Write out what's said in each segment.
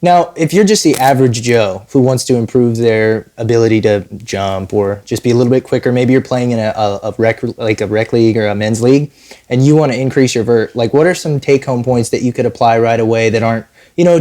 Now, if you're just the average Joe who wants to improve their ability to jump or just be a little bit quicker, maybe you're playing in a rec league or a men's league, and you want to increase your vert, like what are some take-home points that you could apply right away that aren't,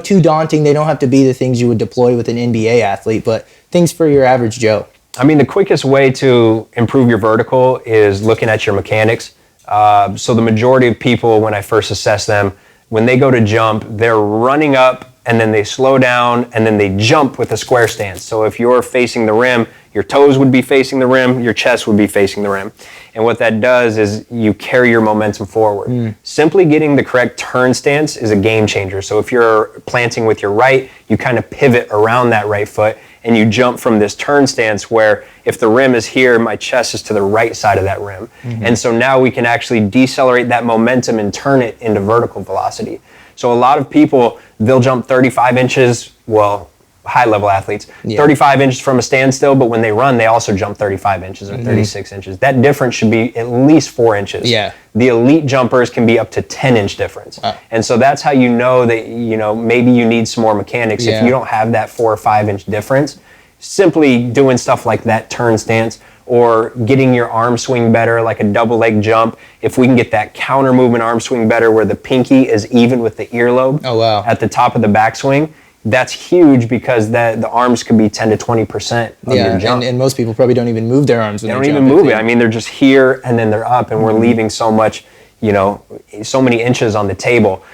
too daunting? They don't have to be the things you would deploy with an NBA athlete, but things for your average Joe. I mean, the quickest way to improve your vertical is looking at your mechanics. So the majority of people, when I first assess them, when they go to jump, they're running up and then they slow down and then they jump with a square stance. So if you're facing the rim, your toes would be facing the rim, your chest would be facing the rim. And what that does is you carry your momentum forward. Simply getting the correct turn stance is a game changer. So if you're planting with your right, you kind of pivot around that right foot and you jump from this turn stance where if the rim is here, my chest is to the right side of that rim. And so now we can actually decelerate that momentum and turn it into vertical velocity. So a lot of people, they'll jump 35 inches, well, high-level athletes, 35 inches from a standstill, but when they run, they also jump 35 inches or 36 inches. That difference should be at least 4 inches. Yeah. The elite jumpers can be up to 10-inch difference. And so that's how you know that, maybe you need some more mechanics. If you don't have that 4 or 5 inch difference, simply doing stuff like that turn stance or getting your arm swing better, like a double leg jump. If we can get that counter movement arm swing better where the pinky is even with the earlobe at the top of the backswing, that's huge because the arms could be 10 to 20% of your jump. And most people probably don't even move their arms when they don't even move it. I mean, they're just here and then they're up and we're leaving so much, so many inches on the table.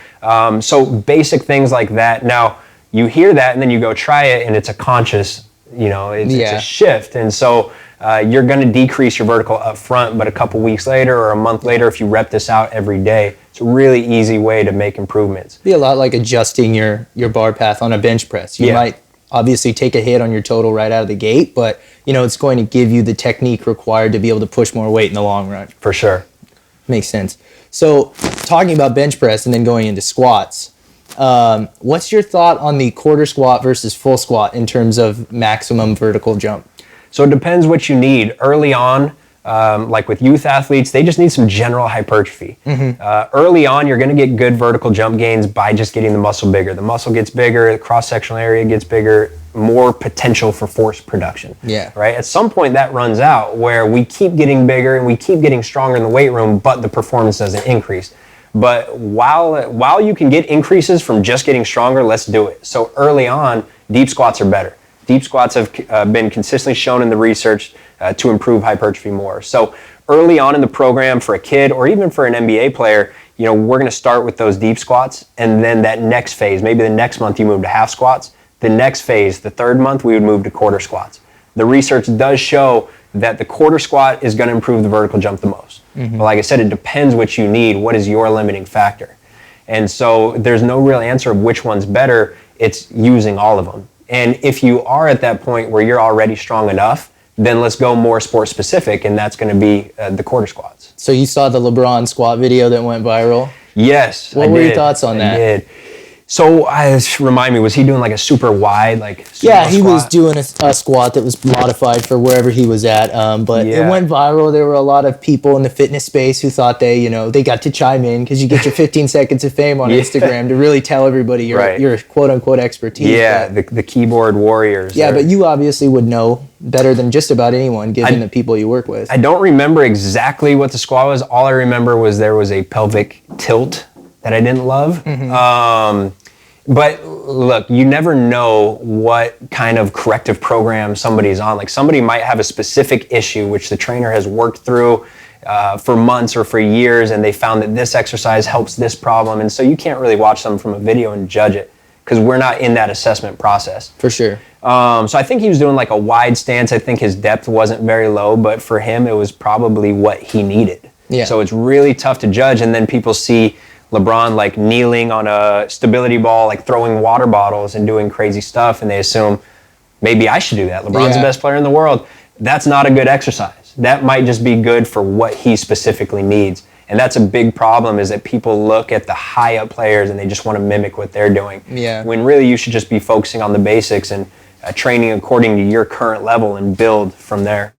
So basic things like that. Now, you hear that and then you go try it and it's a conscious, it's a shift. And so you're going to decrease your vertical up front, but a couple weeks later or a month later, if you rep this out every day, it's a really easy way to make improvements. Be a lot like adjusting your bar path on a bench press. You might obviously take a hit on your total right out of the gate, but it's going to give you the technique required to be able to push more weight in the long run. For sure. Makes sense. So talking about bench press and then going into squats, what's your thought on the quarter squat versus full squat in terms of maximum vertical jump? So it depends what you need. Early on, like with youth athletes, they just need some general hypertrophy. Early on, you're going to get good vertical jump gains by just getting the muscle bigger. The muscle gets bigger, the cross-sectional area gets bigger, more potential for force production. Right? At some point, that runs out where we keep getting bigger and we keep getting stronger in the weight room, but the performance doesn't increase. But while you can get increases from just getting stronger, let's do it. So early on, deep squats are better. Deep squats have been consistently shown in the research to improve hypertrophy more. So early on in the program for a kid or even for an NBA player, we're going to start with those deep squats. And then that next phase, maybe the next month you move to half squats. The next phase, the third month, we would move to quarter squats. The research does show that the quarter squat is going to improve the vertical jump the most. But like I said, it depends what you need. What is your limiting factor? And so there's no real answer of which one's better. It's using all of them. And if you are at that point where you're already strong enough, then let's go more sport specific, and that's going to be the quarter squats. So you saw the LeBron squat video that went viral? Yes, What were your thoughts on that? I did. So remind me, was he doing like a super wide, he was doing a squat that was modified for wherever he was at. But it went viral. There were a lot of people in the fitness space who thought they got to chime in because you get your 15 seconds of fame on Instagram to really tell everybody your quote unquote expertise. Yeah, the keyboard warriors. Yeah, but you obviously would know better than just about anyone given the people you work with. I don't remember exactly what the squat was. All I remember was there was a pelvic tilt that I didn't love. But look, you never know what kind of corrective program somebody's on. Like somebody might have a specific issue which the trainer has worked through for months or for years, and they found that this exercise helps this problem. And so you can't really watch them from a video and judge it because we're not in that assessment process. For sure. So I think he was doing like a wide stance. I think his depth wasn't very low, but for him, it was probably what he needed. So it's really tough to judge. And then people see LeBron like kneeling on a stability ball, like throwing water bottles and doing crazy stuff, and they assume maybe I should do that. LeBron's the best player in the world. That's not a good exercise. That might just be good for what he specifically needs. And that's a big problem, is that people look at the high up players and they just want to mimic what they're doing. When really you should just be focusing on the basics and training according to your current level and build from there.